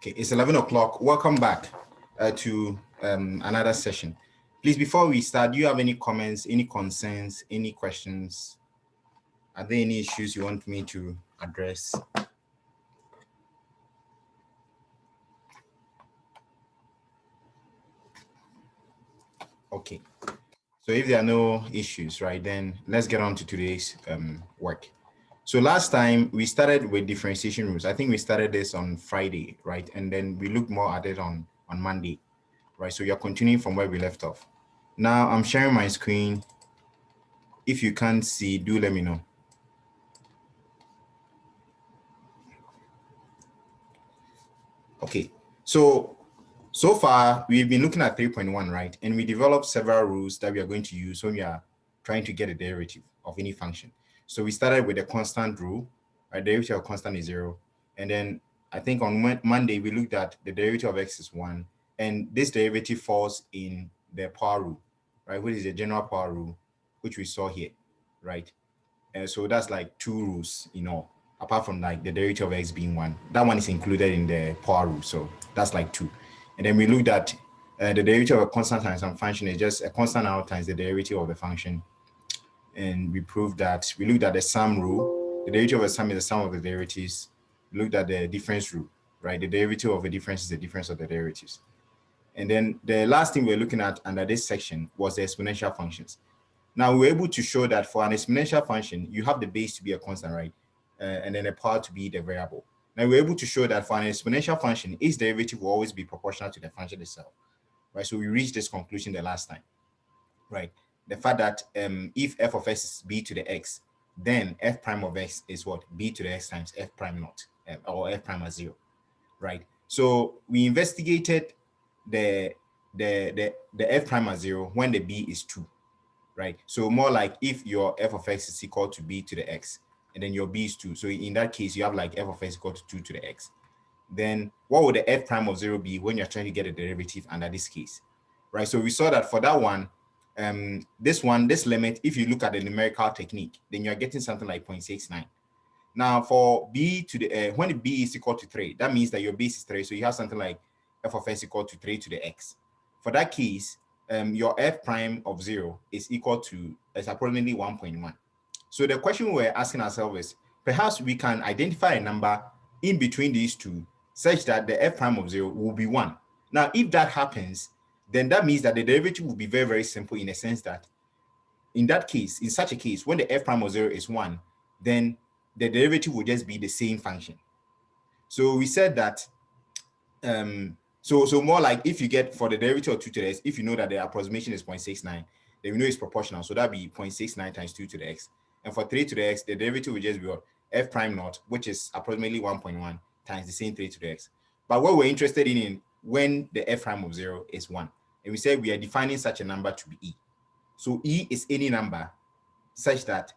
Okay, it's 11 o'clock. Welcome back to another session. Please, before we start, do you have any comments, any concerns, any questions? Are there any issues you want me to address? Okay, so if there are no issues, right, then let's get on to today's work. So last time we started with differentiation rules. I think we started this on Friday, right? And then we looked more at it on Monday, right? So you're continuing from where we left off. Now I'm sharing my screen. If you can't see, do let me know. Okay, so far we've been looking at 3.1, right? And we developed several rules that we are going to use when we are trying to get a derivative of any function. So we started with the constant rule, right? Derivative of constant is 0. And then I think on Monday we looked at the derivative of x is 1. And this derivative falls in the power rule, right? Which is the general power rule, which we saw here, right? And so that's like 2 rules in all, apart from like the derivative of x being 1. That one is included in the power rule, so that's like 2. And then we looked at the derivative of a constant times some function is just a constant out times the derivative of the function. And we proved that we looked at the sum rule. The derivative of a sum is the sum of the derivatives. We looked at the difference rule, right? The derivative of a difference is the difference of the derivatives. And then the last thing we're looking at under this section was the exponential functions. Now we're able to show that for an exponential function, you have the base to be a constant, right? And then the power to be the variable. Now we're able to show that for an exponential function, its derivative will always be proportional to the function itself, right? So we reached this conclusion the last time, right? The fact that if f of x is b to the x, then f prime of x is what? B to the x times f prime naught, or f prime at 0, right? So we investigated the f prime at 0 when the b is 2. Right? So more like if your f of x is equal to b to the x, and then your b is 2. So in that case, you have like f of x equal to 2 to the x. Then what would the f prime of 0 be when you're trying to get a derivative under this case? Right? So we saw that for that one, this limit, if you look at the numerical technique, then you're getting something like 0.69. Now for b to the, when b is equal to 3, that means that your base is 3. So you have something like f of x equal to 3 to the x. For that case, your f prime of 0 is equal to approximately 1.1. So the question we're asking ourselves is, perhaps we can identify a number in between these two such that the f prime of 0 will be 1. Now, if that happens, then that means that the derivative will be very, very simple in a sense that in that case, in such a case, when the f prime of 0 is 1, then the derivative will just be the same function. So we said that so more like if you get for the derivative of 2 to the x, if you know that the approximation is 0.69, then we know it's proportional. So that'd be 0.69 times 2 to the x. And for 3 to the x, the derivative will just be what? F prime naught, which is approximately 1.1 times the same 3 to the x. But what we're interested in when the f prime of 0 is 1. And we said we are defining such a number to be e. So e is any number such that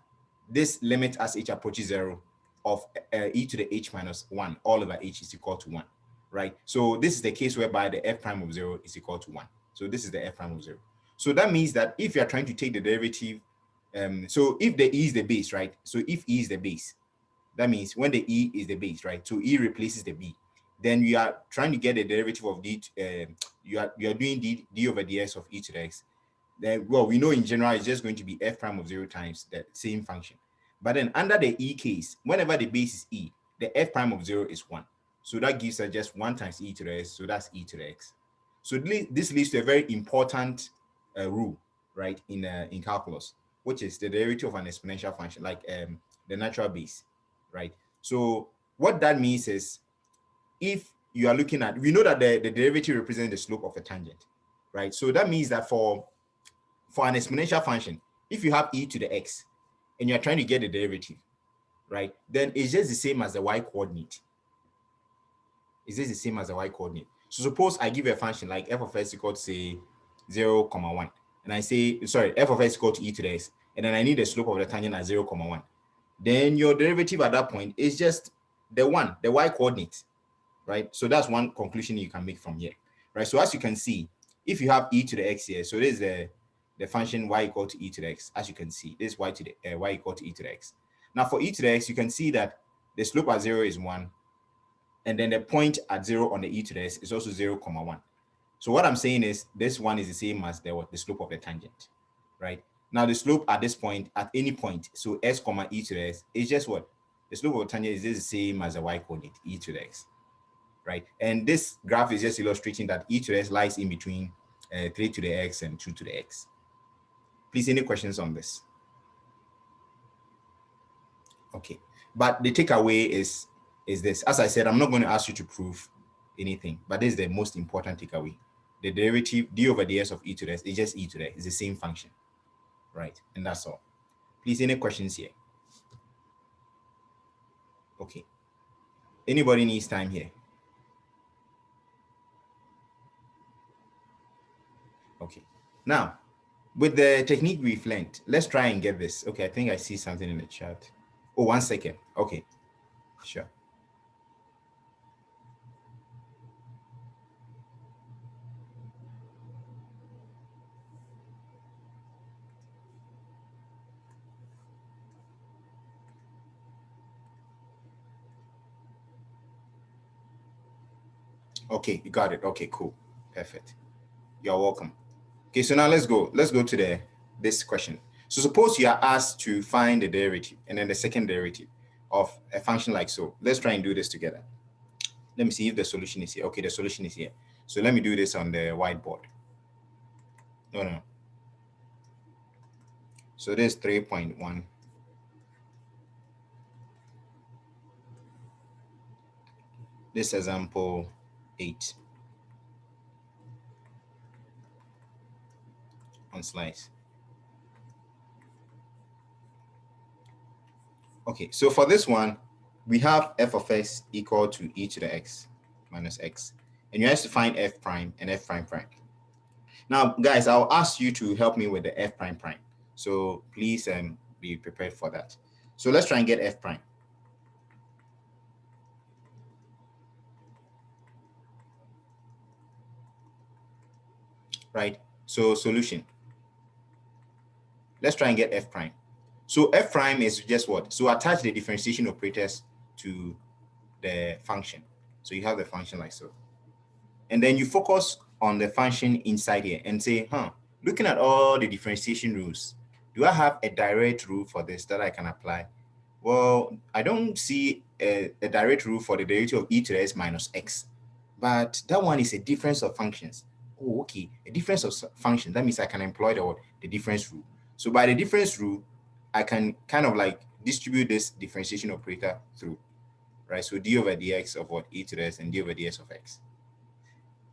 this limit as h approaches 0 of e to the h minus 1 all over h is equal to 1. Right? So this is the case whereby the f prime of 0 is equal to 1. So this is the f prime of 0. So that means that if you're trying to take the derivative, so if the e is the base, right? So if e is the base, that means when the e is the base, right? So e replaces the b. Then you are trying to get the derivative of d, you are doing d over dx of e to the x. Then, well, we know in general it's just going to be f prime of 0 times the same function. But then under the e case, whenever the base is e, the f prime of 0 is 1. So that gives us just 1 times e to the x. So that's e to the x. So this leads to a very important rule, right, in calculus, which is the derivative of an exponential function, like the natural base, right? So what that means is if you are looking at, we know that the derivative represents the slope of a tangent, right? So that means that for an exponential function, if you have e to the x and you're trying to get the derivative, right, then it's just the same as the y coordinate. Is this the same as the y coordinate? So suppose I give a function like f of x equal to say 0, 1, and I say, sorry, f of x equal to e to the x, and then I need the slope of the tangent at 0, 1. Then your derivative at that point is just the y coordinate, right? So that's one conclusion you can make from here, right? So as you can see, if you have e to the x here, so this is the function y equal to e to the x, as you can see, this is y equal to e to the x. Now for e to the x, you can see that the slope at 0 is 1, And then the point at 0 on the e to the s is also 0, 1. So what I'm saying is this one is the same as the slope of the tangent, right? Now the slope at this point, at any point, so s comma e to the s is just what? The slope of the tangent is just the same as the y coordinate, e to the x, right? And this graph is just illustrating that e to the s lies in between 3 to the x and 2 to the x. Please, any questions on this? Okay, but the takeaway is this. As I said, I'm not going to ask you to prove anything, but this is the most important takeaway. The derivative d over ds of e to the s is just e to the s. It's the same function, right? And that's all. Please, any questions here? Okay. Anybody needs time here? Okay. Now, with the technique we've learned, let's try and get this. Okay, I think I see something in the chat. Oh, 1 second. Okay, sure. Okay, you got it. Okay, cool. Perfect. You're welcome. Okay, so now let's go to this question. So suppose you are asked to find the derivative and then the second derivative of a function like so. Let's try and do this together. Let me see if the solution is here. Okay, the solution is here. So let me do this on the whiteboard. No. So this is 3.1. This example 8 on slides. Okay, so for this one, we have f of x equal to e to the x minus x. And you have to find f prime and f prime prime. Now, guys, I'll ask you to help me with the f prime prime. So please be prepared for that. So let's try and get f prime. Right? So solution. Let's try and get f prime. So f prime is just what? So attach the differentiation operators to the function. So you have the function like so. And then you focus on the function inside here and say, looking at all the differentiation rules, do I have a direct rule for this that I can apply? Well, I don't see a direct rule for the derivative of e to the s minus x, but that one is a difference of functions. Oh, okay, a difference of functions. That means I can employ the difference rule. So by the difference rule, I can kind of like distribute this differentiation operator through, right? So d over dx of what? E to the s and d over ds of x.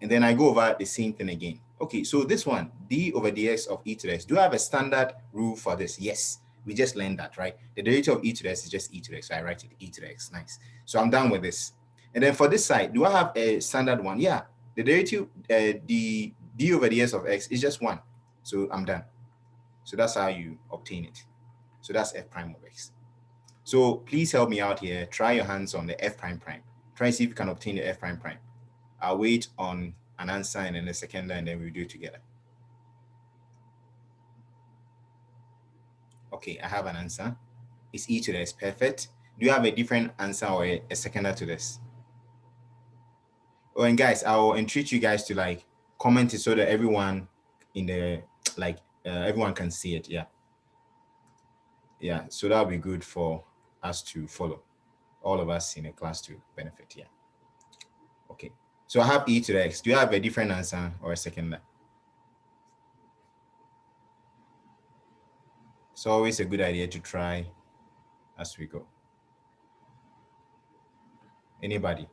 And then I go over the same thing again. Okay, so this one, d over dx of e to the s. Do I have a standard rule for this? Yes, we just learned that, right? The derivative of e to the s is just e to the x. So I write it e to the x. Nice. So I'm done with this. And then for this side, do I have a standard one? Yeah, the derivative, the d over ds of x is just 1. So I'm done. So that's how you obtain it. So that's f prime of x. So please help me out here. Try your hands on the f prime prime. Try and see if you can obtain the f prime prime. I'll wait on an answer and then the second line, and then we'll do it together. Okay, I have an answer. It's e to the s. Perfect. Do you have a different answer or a seconder to this? Oh, and guys, I'll entreat you guys to like comment it so that everyone in the everyone can see it. Yeah, so that'll be good for us to follow, all of us in the class to benefit. Yeah. Okay, so I have e to the x. Do you have a different answer or a seconder? It's always a good idea to try as we go. Anybody?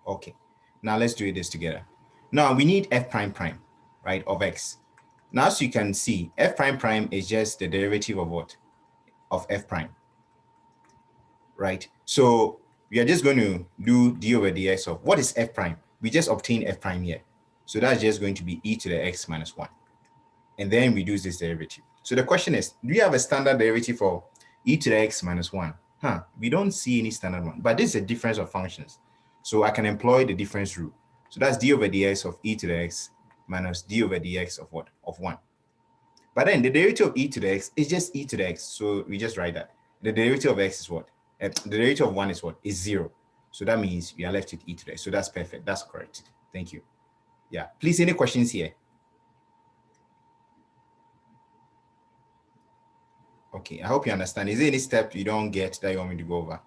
Okay, now let's do this together. Now we need f prime prime, right, of x. Now, as you can see, f prime prime is just the derivative of what? Of f prime, right? So we are just going to do d over dx of what is f prime? We just obtain f prime here. So that's just going to be e to the x minus 1. And then we do this derivative. So the question is, do you have a standard derivative for e to the x minus 1? We don't see any standard one, but this is a difference of functions. So I can employ the difference rule. So that's d over dx of e to the x minus d over dx of what? Of 1. But then the derivative of e to the x is just e to the x. So we just write that. The derivative of x is what? The derivative of 1 is what? Is 0. So that means we are left with e to the x. So that's perfect. That's correct. Thank you. Yeah. Please, any questions here? Okay. I hope you understand. Is there any step you don't get that you want me to go over?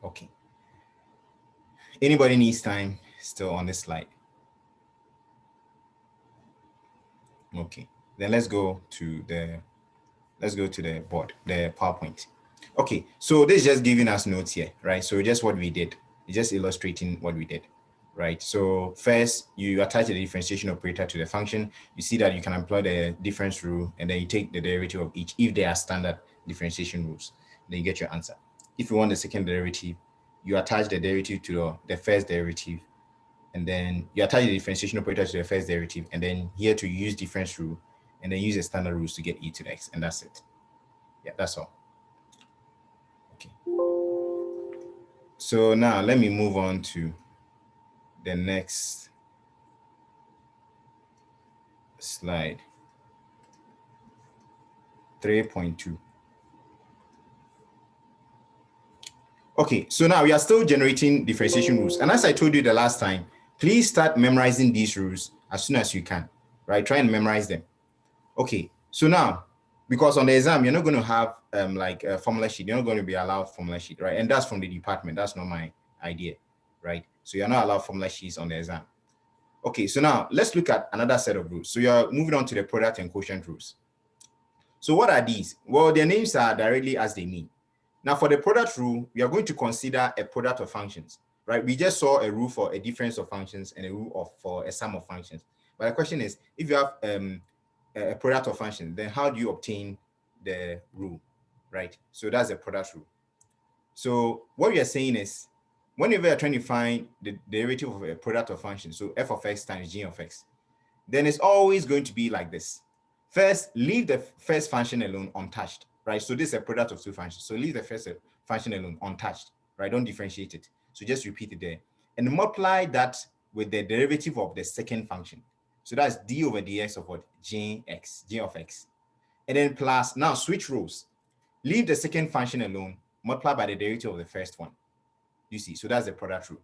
Okay. Anybody needs time still on this slide? Okay. Then let's go to the board, the PowerPoint. Okay, so this is just giving us notes here, right? So just what we did, it's just illustrating what we did, right? So first, you attach the differentiation operator to the function. You see that you can employ the difference rule, and then you take the derivative of each if they are standard differentiation rules. Then you get your answer. If you want the second derivative, you attach the derivative to the first derivative, and then you attach the differentiation operator to the first derivative, and then here to use difference rule, and then use the standard rules to get e to the x, and that's it. Yeah, that's all. Okay. So now let me move on to the next slide. 3.2. Okay, so now we are still generating differentiation rules. And as I told you the last time, please start memorizing these rules as soon as you can, right? Try and memorize them. Okay, so now, because on the exam, you're not going to have like a formula sheet. You're not going to be allowed formula sheet, right? And that's from the department. That's not my idea, right? So you're not allowed formula sheets on the exam. Okay, so now let's look at another set of rules. So you're moving on to the product and quotient rules. So what are these? Well, their names are directly as they mean. Now for the product rule, we are going to consider a product of functions, right? We just saw a rule for a difference of functions and a rule for a sum of functions. But the question is, if you have a product of functions, then how do you obtain the rule, right? So that's the product rule. So what we are saying is, whenever you're trying to find the derivative of a product of functions, so f of x times g of x, then it's always going to be like this. First, leave the first function alone untouched, right? So this is a product of two functions. So leave the first function alone untouched, right? Don't differentiate it. So just repeat it there. And multiply that with the derivative of the second function. So that's d over dx of what? G of x. And then plus, now switch roles. Leave the second function alone, multiply by the derivative of the first one. You see, so that's the product rule.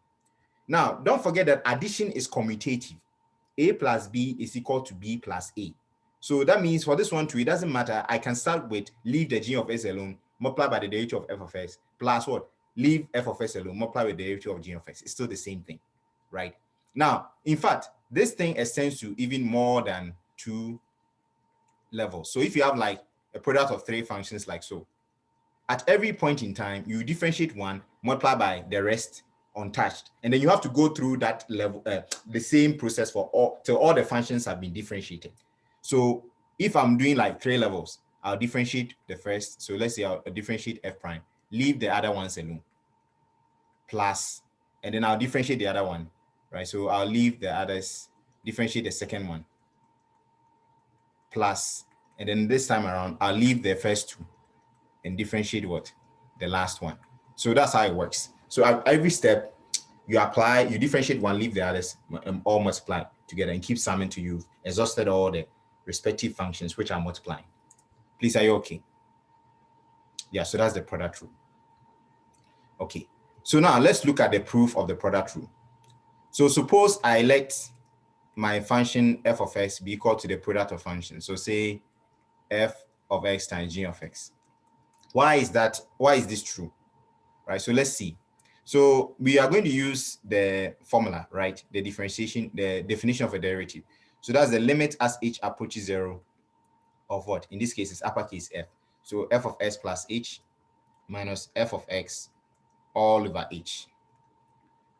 Now, don't forget that addition is commutative. A plus B is equal to B plus A. So that means for this one too, it doesn't matter. I can start with leave the g of s alone, multiply by the derivative of f of s, plus what? Leave f of s alone, multiply with the derivative of g of x. It's still the same thing, right? Now, in fact, this thing extends to even more than 2 levels. So if you have like a product of 3 functions like so, at every point in time, you differentiate one, multiply by the rest untouched, and then you have to go through that level, the same process for all till all the functions have been differentiated. So if I'm doing like 3 levels, I'll differentiate the first. So let's say I'll differentiate f prime, leave the other ones alone, plus, and then I'll differentiate the other one, right? So I'll leave the others, differentiate the second one, plus, and then this time around, I'll leave the first 2 and differentiate what? The last one. So that's how it works. So at every step, you apply, you differentiate one, leave the others, all multiply together and keep summing till you've exhausted all the respective functions which are multiplying. Please, are you okay? Yeah, so that's the product rule. Okay, so now let's look at the proof of the product rule. So suppose I let my function f of x be equal to the product of functions. So say f of x times g of x. Why is that? Why is this true? Right, so let's see. So we are going to use the formula, right? The differentiation, the definition of a derivative. So that's the limit as h approaches 0 of what? In this case, it's uppercase f. So f of s plus h minus f of x all over h,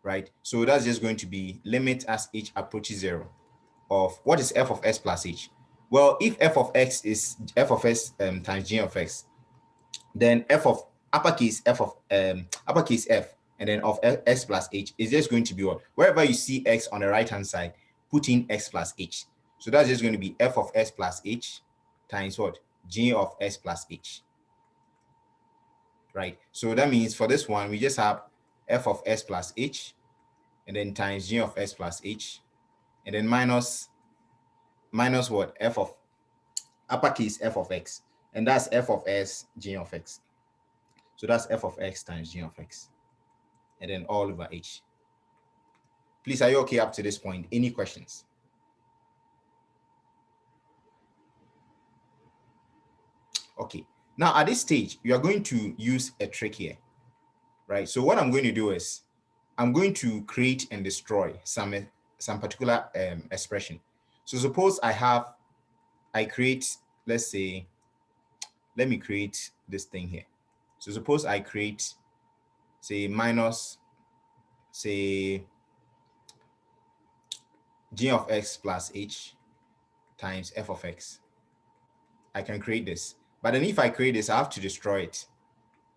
right? So that's just going to be limit as h approaches 0 of what is f of s plus h? Well, if f of x is f of s times g of x, then f of uppercase f of uppercase f and then of x plus h is just going to be what? Wherever you see x on the right hand side, put in x plus h. So that's just going to be f of s plus h times what? G of s plus h. Right. So that means for this one, we just have f of s plus h and then times g of s plus h and then minus what? F of uppercase f of x, and that's f of s g of x. So that's f of x times g of x, and then all over h. Please, are you okay up to this point? Any questions? Okay. Now at this stage, you are going to use a trick here, right? So what I'm going to do is I'm going to create and destroy some particular expression. So suppose I create, let's say, let me create this thing here. So suppose I create, say, minus, say, g of x plus h times f of x. I can create this. But then if I create this, I have to destroy it,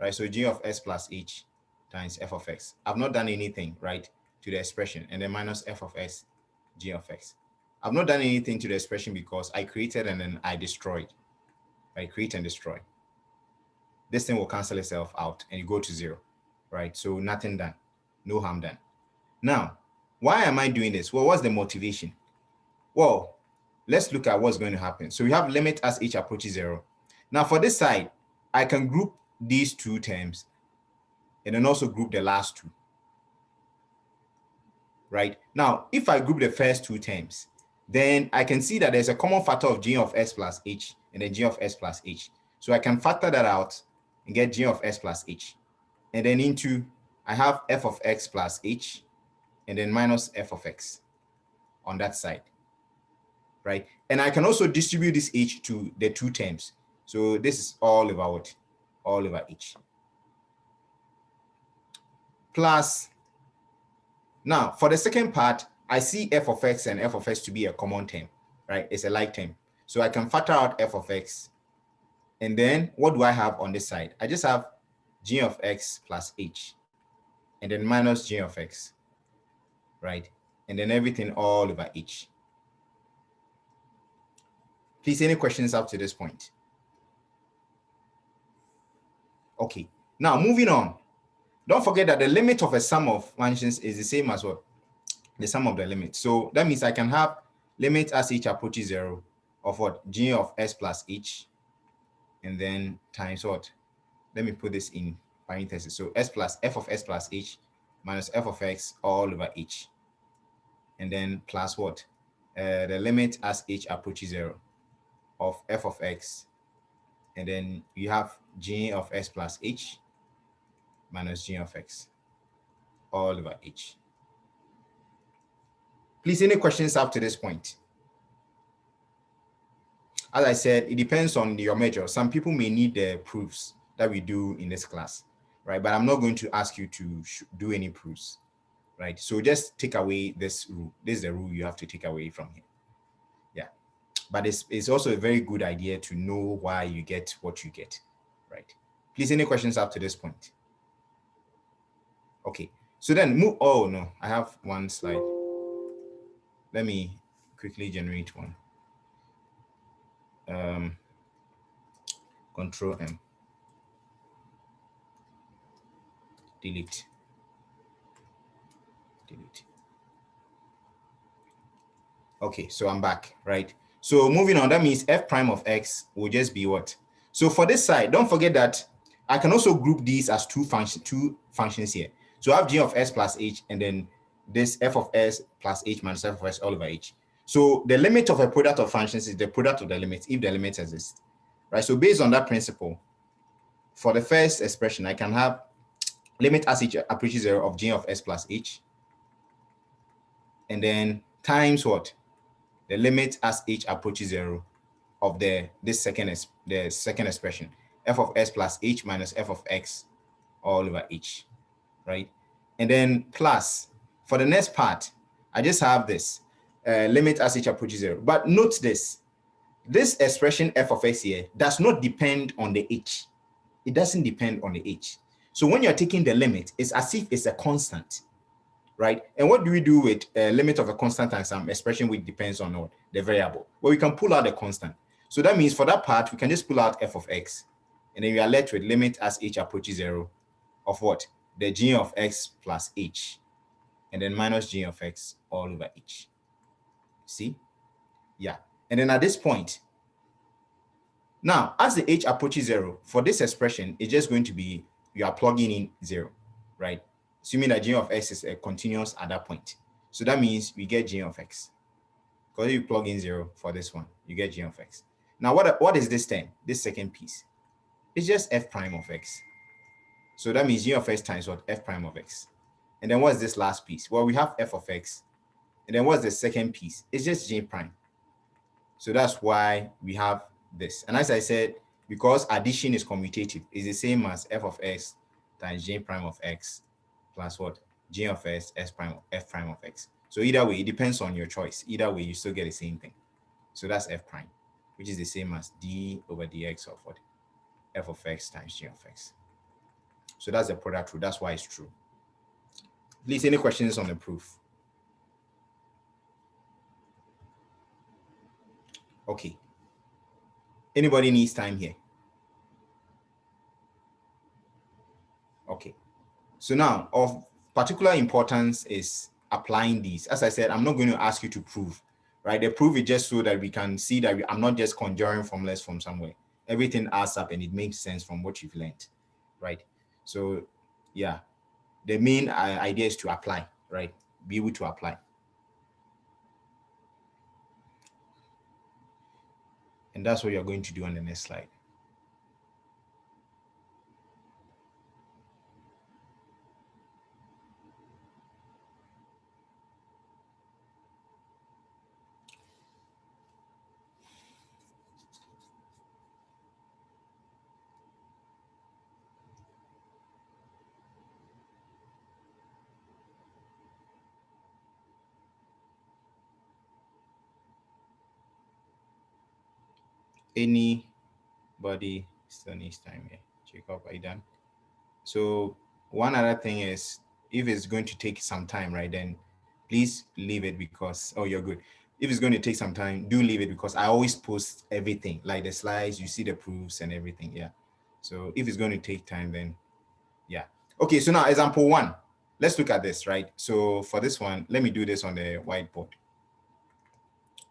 right? So g of s plus h times f of x. I've not done anything, right, to the expression, and then minus f of s g of x. I've not done anything to the expression because I created and then I destroyed. Right? Create and destroy. This thing will cancel itself out and you go to 0, right? So nothing done, no harm done. Now, why am I doing this? Well, what's the motivation? Well, let's look at what's going to happen. So we have limit as h approaches 0. Now for this side, I can group these two terms and then also group the last two, right? Now, if I group the first two terms, then I can see that there's a common factor of g of s plus h and then g of s plus h. So I can factor that out and get g of s plus h. And then into, I have f of x plus h and then minus f of x on that side, right? And I can also distribute this h to the two terms. So this is all over what? All over h. Plus, now for the second part, I see f of x and f of s to be a common term, right? It's a like term. So I can factor out f of x. And then what do I have on this side? I just have g of x plus h and then minus g of x, right? And then everything all over h. Please, any questions up to this point? Okay, now moving on. Don't forget that the limit of a sum of functions is the same as what? The sum of the limits. So that means I can have limit as h approaches 0 of what? G of s plus h, and then times what? Let me put this in parentheses. So s plus f of s plus h minus f of x all over h. And then plus what? The limit as h approaches 0 of f of x, and then you have g of s plus h minus g of x all over h. Please, any questions up to this point? As I said, it depends on your measure. Some people may need the proofs that we do in this class, right? But I'm not going to ask you to do any proofs, right? So just take away this rule. This is the rule you have to take away from here. Yeah, but it's also a very good idea to know why you get what you get, right? Please, any questions up to this point? Okay, so then move. Oh no, I have one slide. Let me quickly generate one. Control M. Delete. Okay, so I'm back, right? So moving on, that means f prime of x will just be what? So for this side, don't forget that I can also group these as two functions here. So I have g of s plus h, and then this f of s plus h minus f of s all over h. So the limit of a product of functions is the product of the limits if the limits exist, right? So based on that principle, for the first expression, I can have limit as h approaches 0 of g of s plus h, and then times what? The limit as h approaches 0 of the second expression, f of s plus h minus f of x all over h, right? And then plus, for the next part, I just have this limit as h approaches 0. But note this expression f of x here does not depend on the h. It doesn't depend on the h. So when you're taking the limit, it's as if it's a constant, right? And what do we do with a limit of a constant and some expression which depends on what? The variable? Well, we can pull out the constant. So that means for that part, we can just pull out f of x, and then we are left with limit as h approaches 0 of what? The g of x plus h, and then minus g of x all over h. See? Yeah. And then at this point, now as the h approaches 0, for this expression, it's just going to be, you are plugging in 0, right? Assuming that g of x is a continuous at that point. So that means we get g of x. Because you plug in 0 for this one, you get g of x. Now, what is this term, this second piece? It's just f prime of x. So that means g of x times what? F prime of x. And then what's this last piece? Well, we have f of x. And then what's the second piece? It's just j prime. So that's why we have this. And as I said, because addition is commutative, it's the same as f of x times j prime of x plus what? J of x, s prime, f prime of x. So either way, it depends on your choice. Either way, you still get the same thing. So that's f prime, which is the same as d over dx of what? F of x times g of x. So that's the product rule. That's why it's true. Please, any questions on the proof? Okay. Anybody needs time here? Okay. So now, of particular importance is applying these. As I said, I'm not going to ask you to prove, right? The proof is just so that we can see that I'm not just conjuring formulas from somewhere. Everything adds up and it makes sense from what you've learned, right? So yeah, the main idea is to apply, right? Be able to apply. And that's what you're going to do on the next slide. Anybody still needs time here? Jacob, are you done? So one other thing is, if it's going to take some time, right, then please leave it because, oh, you're good. If it's going to take some time, do leave it because I always post everything, like the slides, you see the proofs and everything. Yeah. So if it's going to take time, then yeah. Okay, so now example 1. Let's look at this, right? So for this one, let me do this on the whiteboard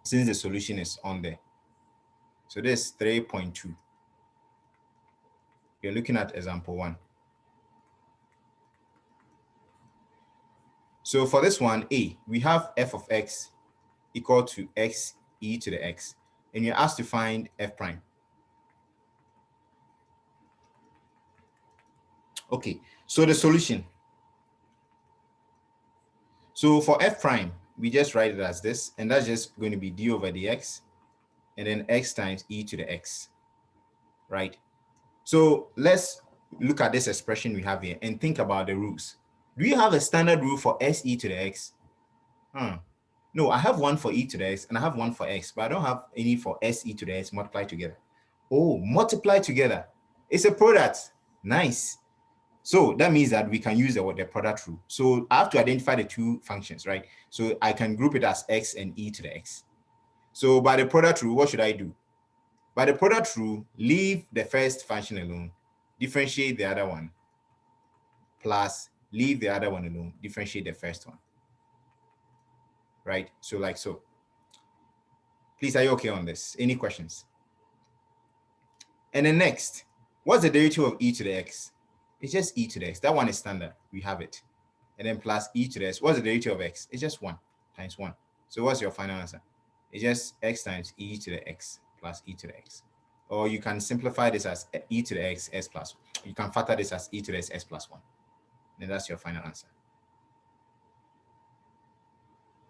since the solution is on there. So this 3.2. You're looking at example 1. So for this one, A, we have f of x equal to x e to the x, and you're asked to find f prime. Okay, so the solution. So for f prime, we just write it as this, and that's just going to be d over dx, and then x times e to the x, right? So let's look at this expression we have here and think about the rules. Do you have a standard rule for s e to the x? No, I have one for e to the x and I have one for x, but I don't have any for s e to the x multiplied together. Oh, multiply together. It's a product. Nice. So that means that we can use the product rule. So I have to identify the two functions, right? So I can group it as x and e to the x. So by the product rule, what should I do? By the product rule, leave the first function alone, differentiate the other one, plus leave the other one alone, differentiate the first one, right? So like so. Please, are you okay on this? Any questions? And then next, what's the derivative of e to the x? It's just e to the x. That one is standard. We have it. And then plus e to the x. What's the derivative of x? It's just 1 times 1. So what's your final answer? It's just x times e to the x plus e to the x. Or you can simplify this as e to the x, s plus 1. You can factor this as e to the x, s plus 1. And that's your final answer.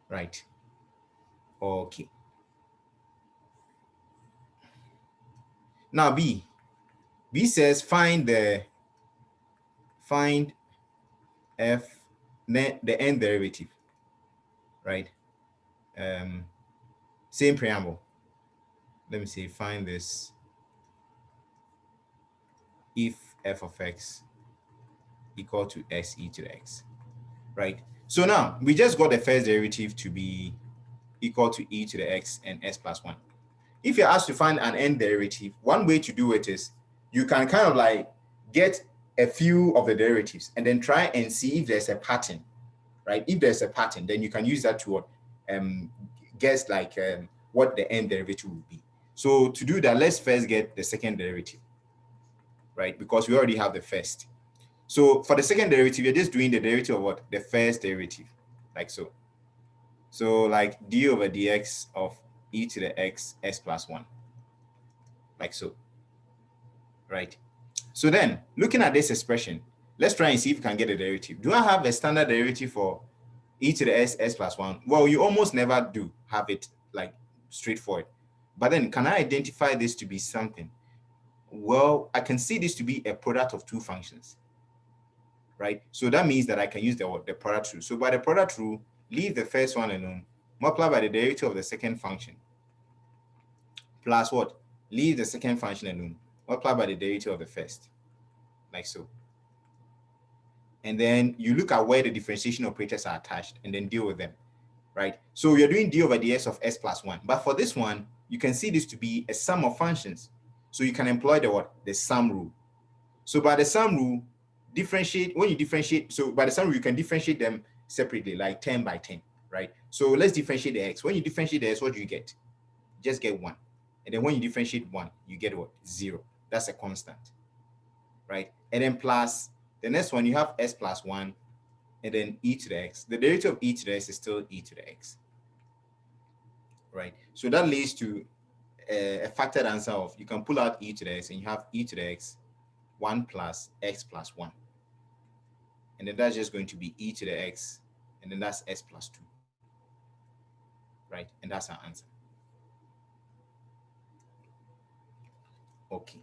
Right. Okay. Now B. B says find f, the n derivative, right? Same preamble. Let me see, find this if f of x equal to s e to the x, right? So now we just got the first derivative to be equal to e to the x and s plus 1. If you're asked to find an n derivative, one way to do it is you can kind of like get a few of the derivatives and then try and see if there's a pattern, right? If there's a pattern, then you can use that to guess like what the end derivative will be. So to do that, let's first get the second derivative, right? Because we already have the first. So for the second derivative, you're just doing the derivative of what? The first derivative, like so. So like d over dx of e to the x s plus 1, like so, right? So then, looking at this expression, let's try and see if we can get a derivative. Do I have a standard derivative for e to the s plus 1? Well, you almost never do have it like straightforward. But then, can I identify this to be something? Well, I can see this to be a product of two functions, right? So that means that I can use the product rule. So by the product rule, leave the first one alone, multiply by the derivative of the second function, plus what? Leave the second function alone, multiply by the derivative of the first, like so. And then you look at where the differentiation operators are attached and then deal with them, right? So we are doing d over ds of s plus 1. But for this one, you can see this to be a sum of functions. So you can employ the what? The sum rule. So by the sum rule, when you differentiate, so by the sum rule, you can differentiate them separately, like 10 by 10, right? So let's differentiate the x. When you differentiate the x, what do you get? Just get 1. And then when you differentiate 1, you get what? 0. That's a constant, right? And then plus the next one, you have s plus 1, and then e to the x. The derivative of e to the x is still e to the x, right? So that leads to a factored answer of, you can pull out e to the x, and you have e to the x 1 plus x plus 1. And then that's just going to be e to the x, and then that's s plus 2, right? And that's our answer. Okay.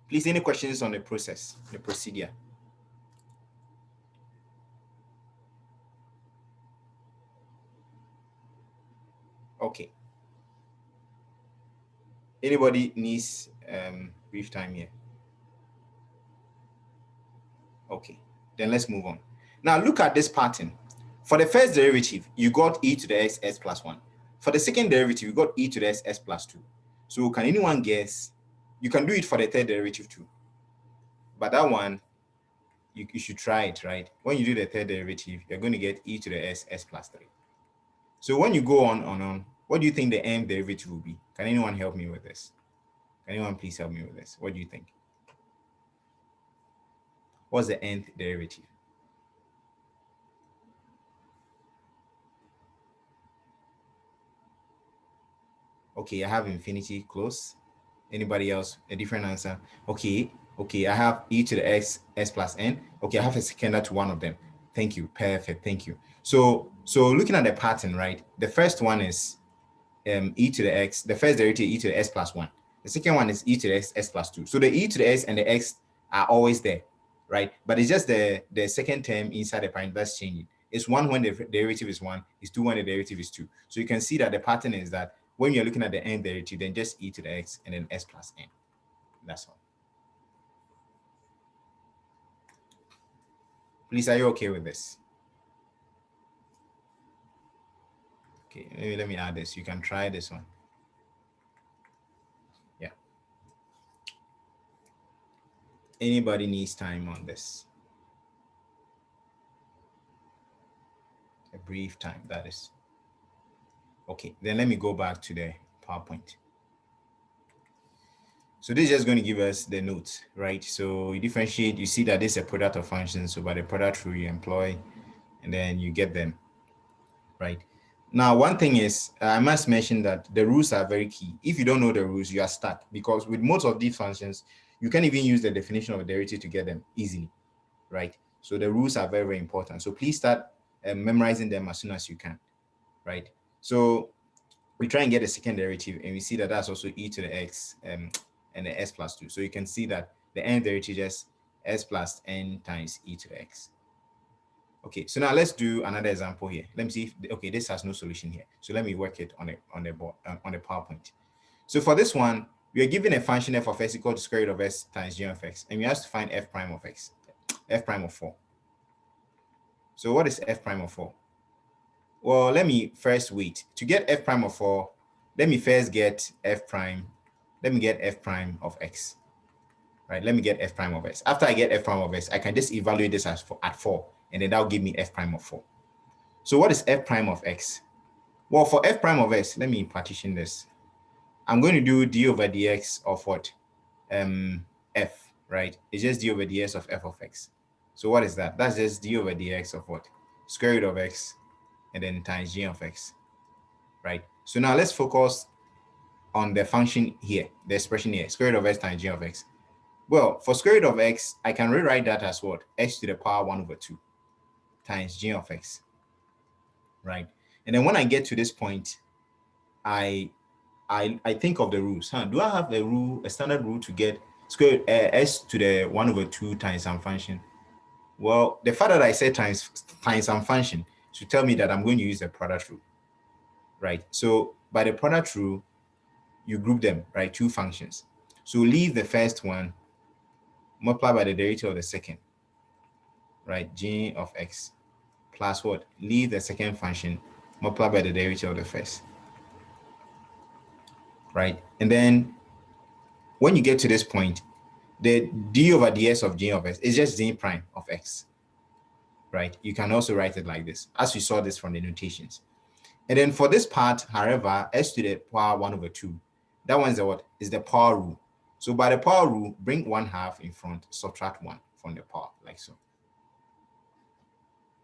Please, any questions on the process, the procedure? Okay. Anybody needs brief time here? Okay, then let's move on. Now look at this pattern. For the first derivative, you got e to the x s plus 1. For the second derivative, you got e to the x s plus 2. So can anyone guess? You can do it for the third derivative too. But that one, you should try it, right? When you do the third derivative, you're going to get e to the s plus 3. So when you go on, what do you think the nth derivative will be? Can anyone help me with this? Can anyone please help me with this? What do you think? What's the nth derivative? Okay, I have infinity close. Anybody else? A different answer? Okay, I have e to the x s plus n. Okay, I have a seconder to one of them. Thank you. Perfect. Thank you. So looking at the pattern, right? The first one is e to the x. The first derivative e to the s plus 1. The second one is e to the x s plus 2. So the e to the s and the x are always there, right? But it's just the second term inside the parenthesis that's changing. It's 1 when the derivative is 1. It's 2 when the derivative is 2. So you can see that the pattern is that when you're looking at the n derivative, then just e to the x and then s plus n. That's all. Please, are you okay with this? Okay, maybe let me add this. You can try this one. Yeah. Anybody needs time on this? A brief time, that is. Okay, then let me go back to the PowerPoint. So this is just going to give us the notes, right? So you differentiate, you see that this is a product of functions. So by the product rule you employ, and then you get them, right? Now, one thing is, I must mention that the rules are very key. If you don't know the rules, you are stuck, because with most of these functions, you can even use the definition of a derivative to get them easily, right? So the rules are very, very important. So please start memorizing them as soon as you can, right? So we try and get a second derivative, and we see that that's also e to the x and the s plus 2. So you can see that the nth derivative is s plus n times e to the x. Okay, so now let's do another example here. Let me see if, okay, this has no solution here. So let me work it on the board, on the PowerPoint. So for this one, we are given a function f of x equal to square root of s times g of x, and we have to find f prime of x, f prime of 4. So what is f prime of 4? Well, let me first wait. To get f prime of 4, let me first get f prime. Let me get f prime of x, right? Let me get f prime of x. After I get f prime of x, I can just evaluate this as at 4, and then that'll give me f prime of 4. So what is f prime of x? Well, for f prime of x, let me partition this. I'm going to do d over dx of what? F, right? It's just d over dx of f of x. So what is that? That's just d over dx of what? Square root of x, and then times g of x, right? So now let's focus on the function here, the expression here, square root of x times g of x. Well, for square root of x, I can rewrite that as what? X to the power 1 over 2 times g of x, right? And then when I get to this point, I think of the rules. Do I have a standard rule to get square s to the 1 over 2 times some function? Well, the fact that I said times some function should tell me that I'm going to use the product rule, right? So by the product rule, you group them, right? Two functions. So leave the first one, multiply by the derivative of the second, right? G of x plus what? Leave the second function, multiply by the derivative of the first, right? And then when you get to this point, the d over ds of g of x is just d prime of x, right? You can also write it like this, as we saw this from the notations. And then for this part, however, s to the power 1 over 2, that one is the what? Is the power rule. So by the power rule, bring 1/2 in front, subtract 1 from the power, like so.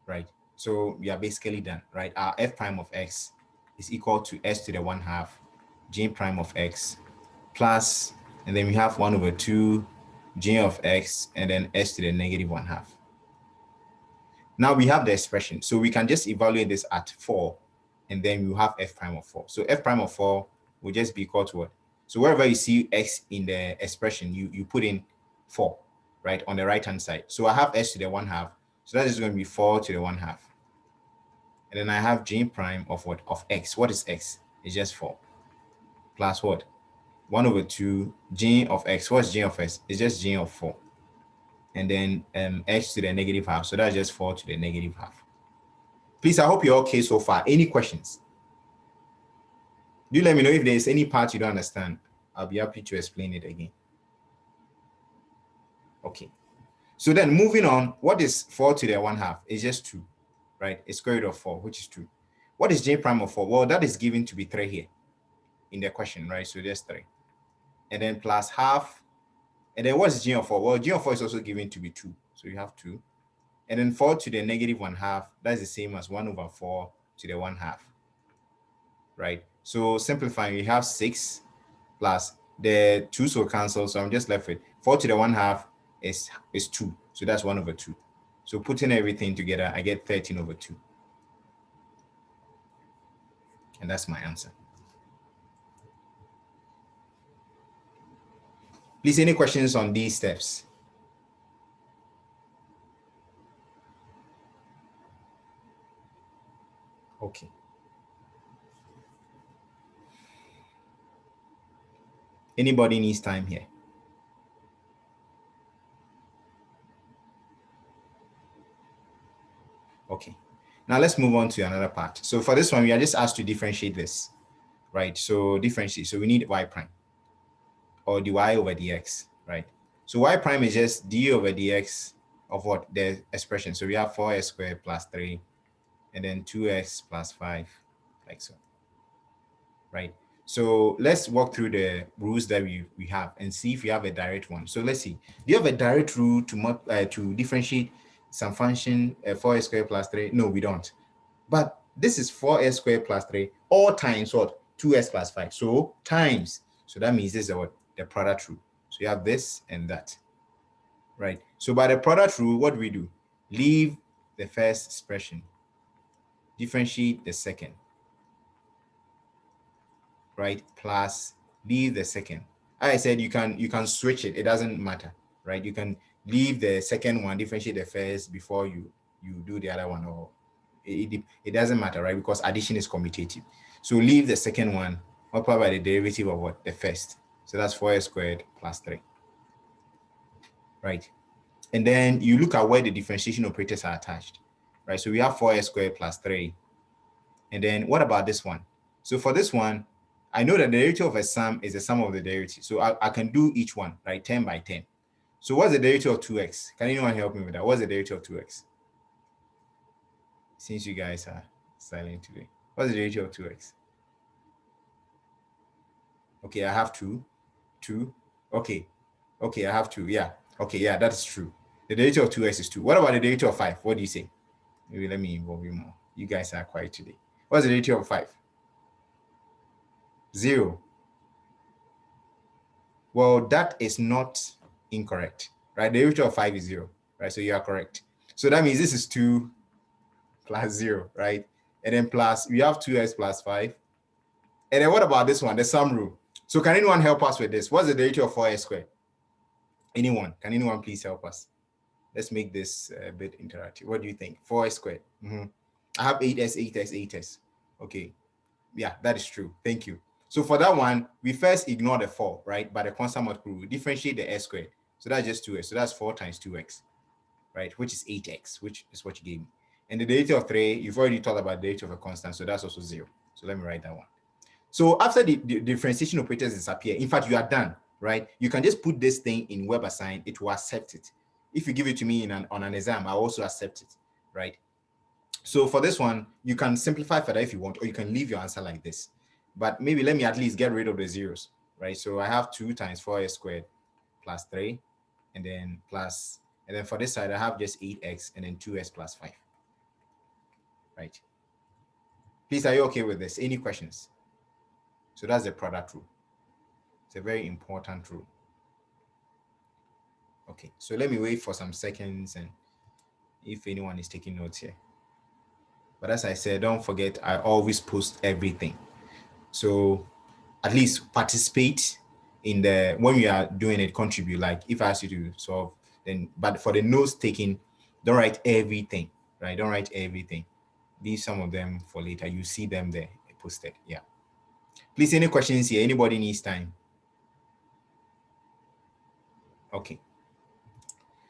Right? So we are basically done, right? Our f prime of x is equal to s to the 1/2 g prime of x plus, and then we have 1 over 2 g of x, and then s to the negative 1/2. Now we have the expression, so we can just evaluate this at 4, and then we have f prime of 4. So f prime of 4 will just be equal to what? So wherever you see x in the expression, you put in 4, right, on the right-hand side. So I have s to the 1/2, so that is going to be 4 to the 1/2. And then I have g prime of what? Of x. What is x? It's just 4. Plus what? 1 over 2 g of x. What's g of x? It's just g of 4. And then x to the negative half. So that's just 4 to the negative half. Please, I hope you're okay so far. Any questions? Do let me know if there's any part you don't understand. I'll be happy to explain it again. Okay. So then moving on, what is 4 to the 1/2? It's just 2, right? It's square root of 4, which is 2. What is j prime of 4? Well, that is given to be 3 here in the question, right? So there's 3. And then plus half. And then what's g of 4? Well, g of 4 is also given to be 2. So you have 2. And then 4 to the negative 1/2, that's the same as 1 over 4 to the 1/2, right? So simplifying, we have 6 plus the 2's will cancel. So I'm just left with 4 to the 1/2 is 2. So that's 1 over 2. So putting everything together, I get 13 over 2. And that's my answer. Please, any questions on these steps? Okay. Anybody needs time here? Okay. Now let's move on to another part. So for this one, we are just asked to differentiate this, right? So differentiate. So we need y prime or dy over dx, right? So y prime is just d over dx of what? The expression. So we have 4x squared plus 3, and then 2x plus 5, like so, right? So let's walk through the rules that we have and see if we have a direct one. So let's see. Do you have a direct rule to differentiate some function 4x squared plus 3? No, we don't. But this is 4x squared plus 3 all times what? 2x plus 5. So times. So that means this is what? The product rule. So you have this and that, right? So by the product rule, what do we do? Leave the first expression, differentiate the second, right? Plus leave the second. I said you can switch it. It doesn't matter, right? You can leave the second one, differentiate the first before you do the other one, or it doesn't matter, right? Because addition is commutative. So leave the second one, multiply by the derivative of what? The first. So that's 4x squared plus 3, right? And then you look at where the differentiation operators are attached, right? So we have 4x squared plus 3. And then what about this one? So for this one, I know that the derivative of a sum is the sum of the derivatives. So I can do each one, right? 10 by 10. So what's the derivative of 2x? Can anyone help me with that? What's the derivative of 2x? Since you guys are silent today. What's the derivative of 2x? Okay, I have 2. Okay. Okay, I have 2. Yeah. Okay, yeah, that's true. The derivative of 2x is 2. What about the derivative of 5? What do you say? Maybe let me involve you more. You guys are quiet today. What's the derivative of 5? 0. Well, that is not incorrect, right? The derivative of 5 is 0, right? So you are correct. So that means this is 2 plus 0, right? And then plus, we have 2x plus 5. And then what about this one, the sum rule? So can anyone help us with this? What's the derivative of 4x squared? Anyone? Can anyone please help us? Let's make this a bit interactive. What do you think? 4x squared. I have 8s, 8s, 8s. Okay. Yeah, that is true. Thank you. So for that one, we first ignore the 4, right? By the constant multiple rule, differentiate the s squared. So that's just 2x. So that's 4 times 2x, right? Which is 8x, which is what you gave me. And the derivative of 3, you've already talked about the derivative of a constant. So that's also 0. So let me write that one. So after the differentiation operators disappear, in fact, you are done, right? You can just put this thing in WebAssign, it will accept it. If you give it to me on an exam, I also accept it, right? So for this one, you can simplify further if you want, or you can leave your answer like this. But maybe let me at least get rid of the zeros, right? So I have 2 times 4x squared plus 3, and then for this side, I have just 8x and then 2x plus 5, right? Please, are you okay with this? Any questions? So that's the product rule. It's a very important rule. Okay, so let me wait for some seconds and if anyone is taking notes here. But as I said, don't forget, I always post everything. So at least participate in the, when we are doing it, contribute. Like if I ask you to solve, then, but for the notes taking, don't write everything, right? Don't write everything. Leave some of them for later. You see them there posted. Yeah. Please, any questions here? Anybody needs time? Okay.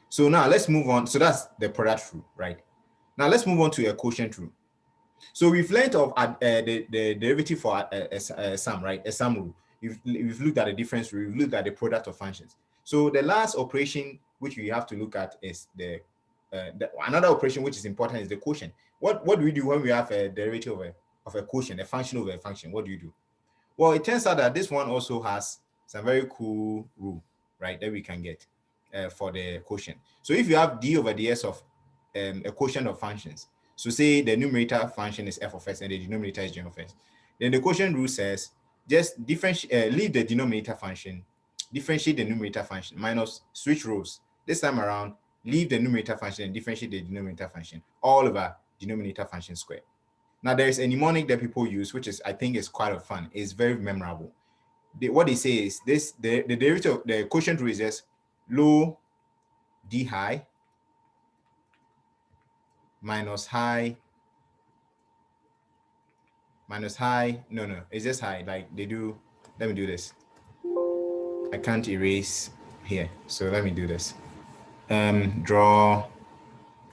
So now let's move on. So that's the product rule, right? Now let's move on to a quotient rule. So we've learned of the derivative for a sum, right? A sum rule. We've looked at the difference rule. We've looked at the product of functions. So the last operation which we have to look at is another operation which is important is the quotient. What do we do when we have a derivative of a quotient, a function over a function? What do you do? Well, it turns out that this one also has some very cool rule, right, that we can get for the quotient. So if you have d over ds of a quotient of functions, so say the numerator function is f of s and the denominator is g of s, then the quotient rule says just differentiate, leave the denominator function, differentiate the numerator function, minus switch rows. This time around, leave the numerator function and differentiate the denominator function all over denominator function squared. Now there is a mnemonic that people use, which is, I think, is quite fun. It's very memorable. What they say is this: the derivative, the quotient rule is just low d high minus high. No, it's just high. Like they do. Let me do this. I can't erase here, so let me do this. Draw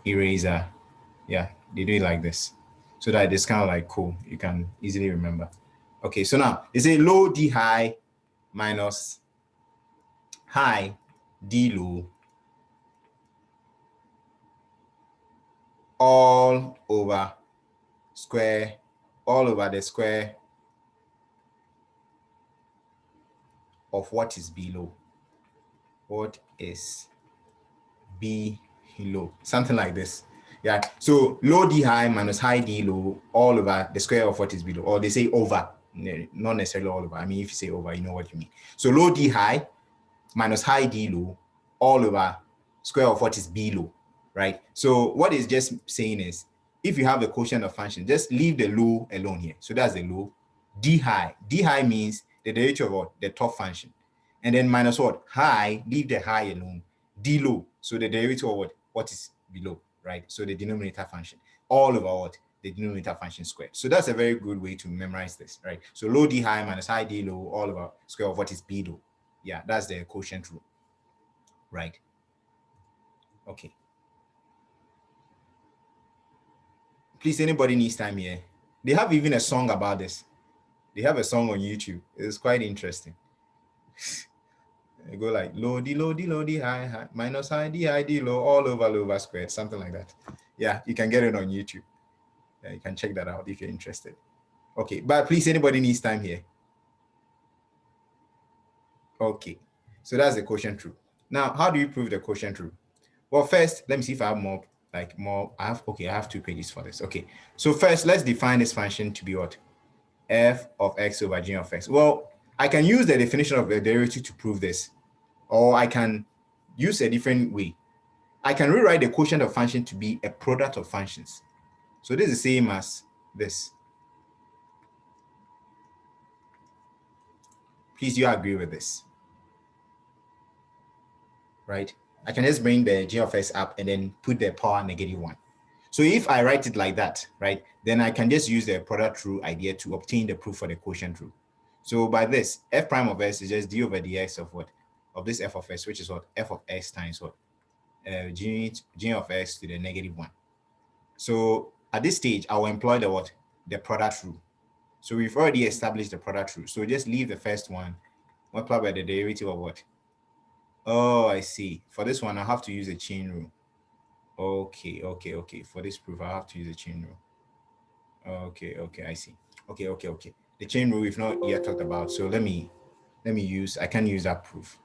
eraser. Yeah, they do it like this, so that it's kind of like cool. You can easily remember. Okay, so now it's a low d high minus high d low all over the square of what is below. What is below? Something like this. Yeah. So low d high minus high d low all over the square of what is below. Or they say over, not necessarily all over. I mean, if you say over, you know what you mean. So low d high minus high d low all over square of what is below, right? So what it's just saying is, if you have a quotient of function, just leave the low alone here. So that's the low. D high. D high means the derivative of what? The top function. And then minus what? High, leave the high alone. D low. So the derivative of what? What is below, right? So the denominator function. All over what? The denominator function squared. So that's a very good way to memorize this, right? So low d high minus high d low all over square of what is below. Yeah, that's the quotient rule, right? Okay. Please, anybody needs time here? They have even a song about this. They have a song on YouTube. It's quite interesting. They go like low d high minus high d low all over squared, something like that. Yeah, you can get it on YouTube. You can check that out if you're interested. Okay, but please, anybody needs time here? Okay, so that's the quotient rule. Now, how do you prove the quotient rule? Well, first, let me see if I have more, I have 2 pages for this. Okay, so first, let's define this function to be what? F of x over g of x. Well, I can use the definition of the derivative to prove this, or I can use a different way. I can rewrite the quotient of function to be a product of functions. So this is the same as this. Please, you agree with this? Right? I can just bring the g of x up and then put the power -1. So if I write it like that, right, then I can just use the product rule idea to obtain the proof for the quotient rule. So by this, f prime of s is just d over dx of what? Of this f of s, which is what? F of x times what? G of x to the -1. So at this stage, I will employ the what? The product rule. So we've already established the product rule. So just leave the first one, multiply by the derivative of what? Oh, I see. For this one, I have to use a chain rule. Okay. For this proof, I have to use a chain rule. Okay, I see. Okay. The chain rule we've not yet talked about. So let me use, I can use that proof.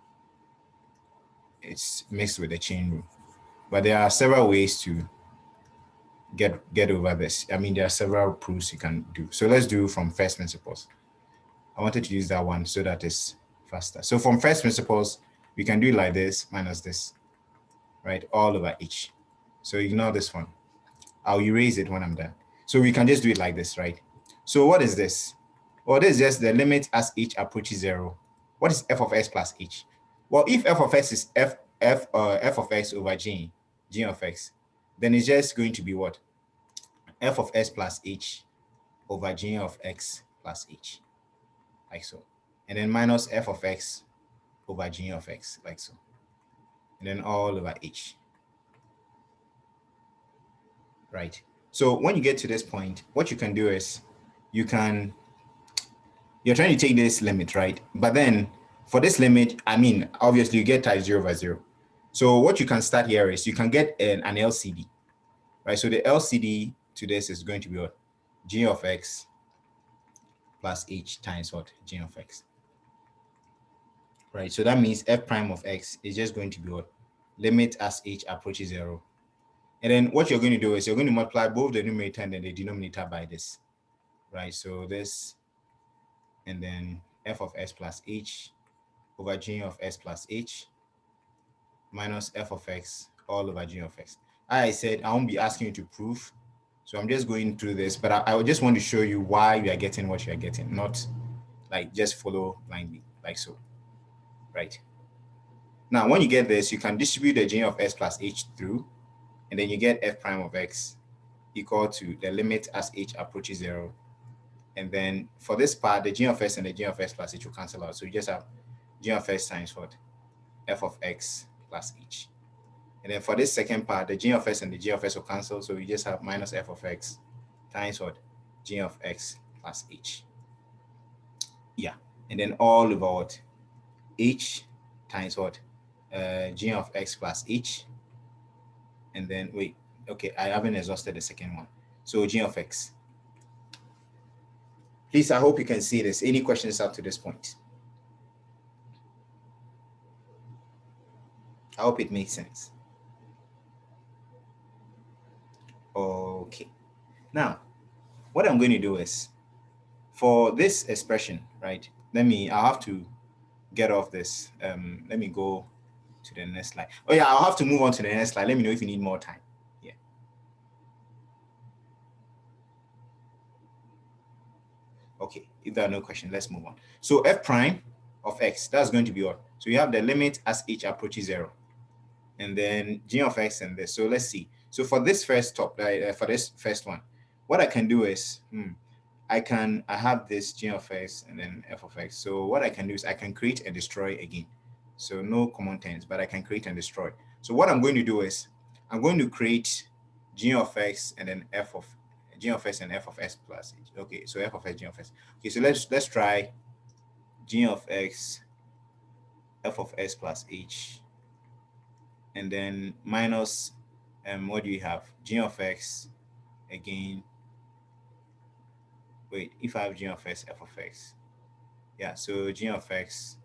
It's mixed with the chain rule. But there are several ways to get over this. I mean, there are several proofs you can do. So let's do from first principles. I wanted to use that one so that it's faster. So from first principles, we can do it like this minus this, right? All over h. So ignore this one. I'll erase it when I'm done. So we can just do it like this, right? So what is this? Well, this is just the limit as h approaches 0. What is f of s plus h? Well, if f of s is f of x over g of x, then it's just going to be what? F of s plus h over g of x plus h, like so. And then minus f of x over g of x, like so. And then all over h, right? So when you get to this point, what you can do is you're trying to take this limit, right? But then for this limit, I mean, obviously you get type 0 over 0. So what you can start here is you can get an LCD, right? So the LCD to this is going to be what? G of x plus h times what? G of x, right? So that means f prime of x is just going to be what? Limit as h approaches 0. And then what you're going to do is you're going to multiply both the numerator and then the denominator by this, right? So this, and then f of s plus h over g of s plus h minus f of x all over g of x. I said I won't be asking you to prove, so I'm just going through this, but I just want to show you why you are getting what you are getting, not like just follow blindly, like so, right? Now, when you get this, you can distribute the g of s plus h through, and then you get f prime of x equal to the limit as h approaches 0. And then for this part, the g of s and the g of s plus h will cancel out. So you just have g of s times what? F of x plus h. And then for this second part, the g of s and the g of s will cancel. So you just have minus f of x times what? G of x plus h. Yeah. And then all over what? H times what? G of x plus h. And then, wait, okay, I haven't exhausted the second one. So g of x. Please, I hope you can see this. Any questions up to this point? I hope it makes sense. Okay. Now, what I'm going to do is, for this expression, right, I'll have to get off this. Let me go to the next slide. Oh yeah, I'll have to move on to the next slide. Let me know if you need more time. Yeah. Okay, if there are no questions, let's move on. So f prime of x, that's going to be what? So you have the limit as h approaches 0. And then g of x and this. So let's see. So for this first for this first one, what I can do is, I have this g of x and then f of x. So what I can do is I can create and destroy again. So no common terms, but I can create and destroy. So what I'm going to do is I'm going to create g of x and then g of x and f of s plus h. Okay, so f of s, g of s. Okay, so let's try g of x, f of s plus h, and then minus what do you have? G of x again, wait, if I have g of x, f of x, yeah, so g of x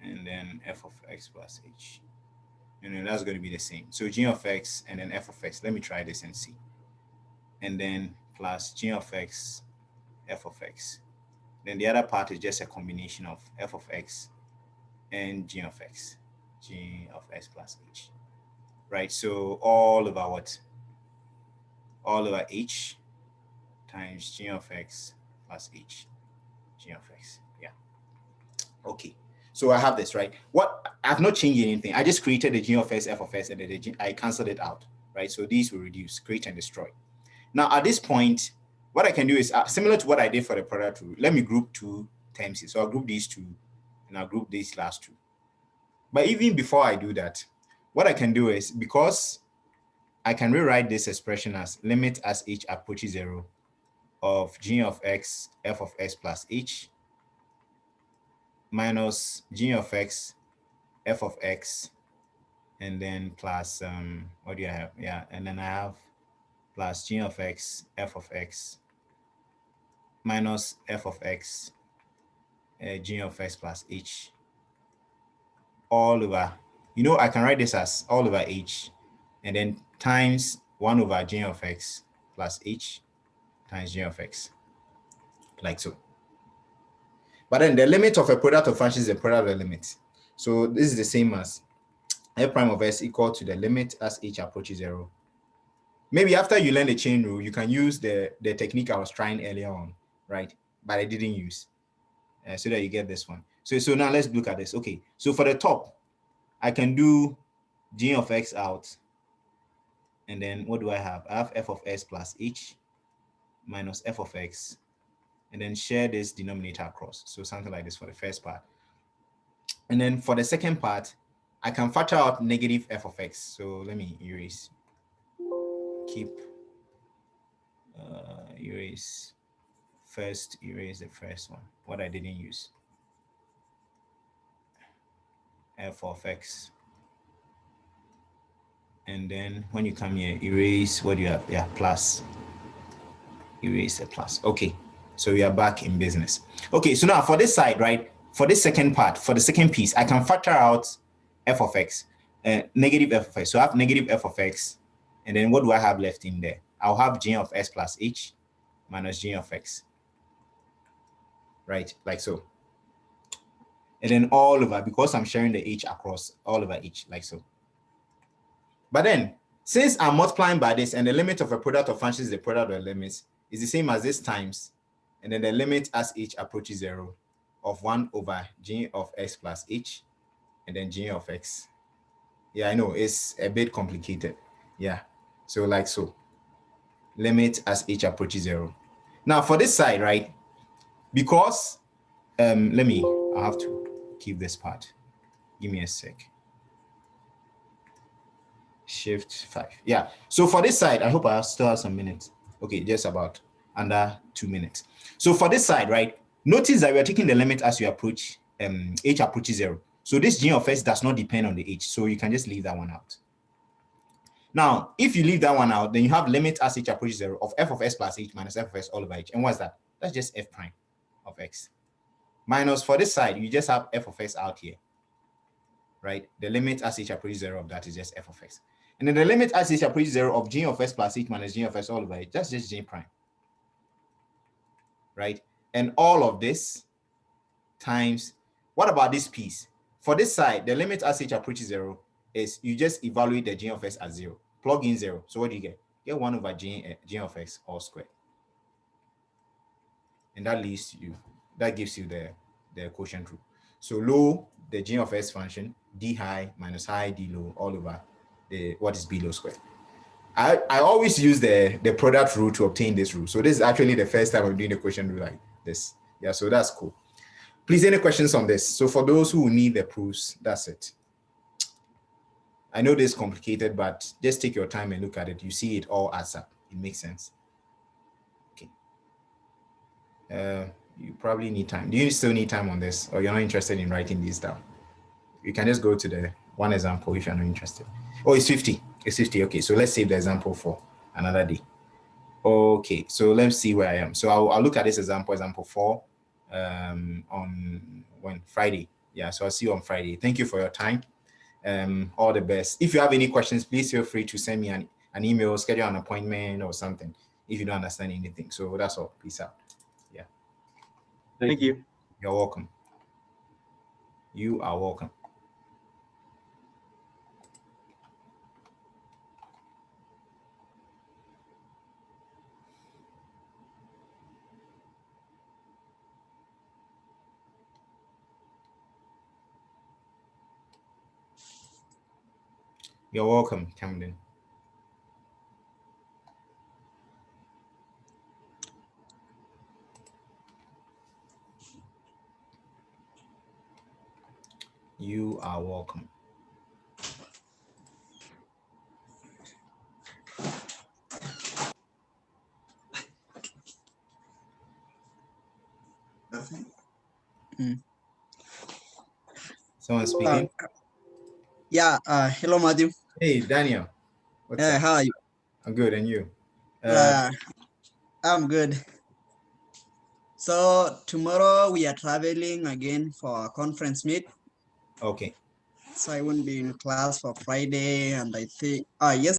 and then f of x plus h, and then that's going to be the same. So g of x and then f of x. Let me try this and see. And then plus g of x, f of x. Then the other part is just a combination of f of x and g of x, g of x plus h, right? So all over what? All over h times g of x plus h, g of x. Yeah. Okay. So I have this, right? What I've not changed anything. I just created the g of x, f of x, and then I canceled it out, right? So these will reduce, create and destroy. Now at this point, what I can do is similar to what I did for the product rule. Let me group two terms here. So I'll group these two, and I'll group these last two. But even before I do that, what I can do is, because I can rewrite this expression as limit as h approaches 0 of g of x, f of x plus h minus g of x, f of x, and then plus, what do I have? Yeah, and then I have plus g of x, f of x, minus f of x, g of x plus h, all over, I can write this as all over h, and then times 1 over g of x plus h times g of x, like so. But then the limit of a product of functions is the product of the limit. So this is the same as f prime of s equal to the limit as h approaches 0. Maybe after you learn the chain rule, you can use the technique I was trying earlier on, right? But I didn't use, so that you get this one. So now let's look at this. Okay, so for the top, I can do g of x out. And then what do I have? I have f of s plus h minus f of x, and then share this denominator across. So something like this for the first part. And then for the second part, I can factor out negative f of x. So let me erase, erase the first one, what I didn't use. F of x. And then when you come here, erase, what do you have? Yeah, plus. Erase the plus. Okay, so we are back in business. Okay, so now for this side, right? For this second part, for the second piece, I can factor out f of x, negative f of x. So I have negative f of x, and then what do I have left in there? I'll have g of s plus h minus g of x, right? Like so. And then all over, because I'm sharing the h across, all over h, like so. But then, since I'm multiplying by this, and the limit of a product of functions is the product of the limits, is the same as this times, and then the limit as h approaches 0 of 1 over g of x plus h, and then g of x. Yeah, I know, it's a bit complicated. Yeah, so like so. Limit as h approaches 0. Now for this side, right, because, I have to keep this part. Give me a sec. Shift 5. Yeah, so for this side, I hope I still have some minutes. Okay, just about under 2 minutes. So for this side, right, notice that we are taking the limit as you approach, h approaches 0. So this g of s does not depend on the h, so you can just leave that one out. Now, if you leave that one out, then you have limit as h approaches 0 of f of s plus h minus f of s all over h. And what's that? That's just f prime of x. Minus for this side, you just have f of x out here, right? The limit as h approaches 0 of that is just f of x. And then the limit as h approaches 0 of g of s plus h minus g of s all over h, that's just g prime, right? And all of this times, what about this piece? For this side, the limit as h approaches 0 is you just evaluate the g of s as 0. Plug in 0. So what do you get? You get 1 over g of x all squared. And that gives you the quotient rule. So low, the g of s function, d high minus high, d low, all over what is b low squared. I always use the product rule to obtain this rule. So this is actually the first time I'm doing a quotient rule like this. Yeah, so that's cool. Please, any questions on this? So for those who need the proofs, that's it. I know this is complicated, but just take your time and look at it. You see it all adds up. It makes sense. Okay. You probably need time. Do you still need time on this, or you're not interested in writing these down? You can just go to the one example if you're not interested. Oh, it's 50. It's 50. Okay, so let's save the example for another day. Okay, so let's see where I am. So I'll look at this example 4, on Friday. Yeah, so I'll see you on Friday. Thank you for your time. All the best. If you have any questions, please feel free to send me an email, schedule an appointment or something if you don't understand anything. So that's all. Peace out. Yeah. Thank you. You're welcome. You are welcome. You're welcome, Camden. You are welcome. Someone speaking? Yeah. Hello, Matthew. Hey, Daniel. What's up? How are you? I'm good, and you? I'm good. So tomorrow we are traveling again for a conference meet. Okay. So I won't be in class for Friday, and I think yes.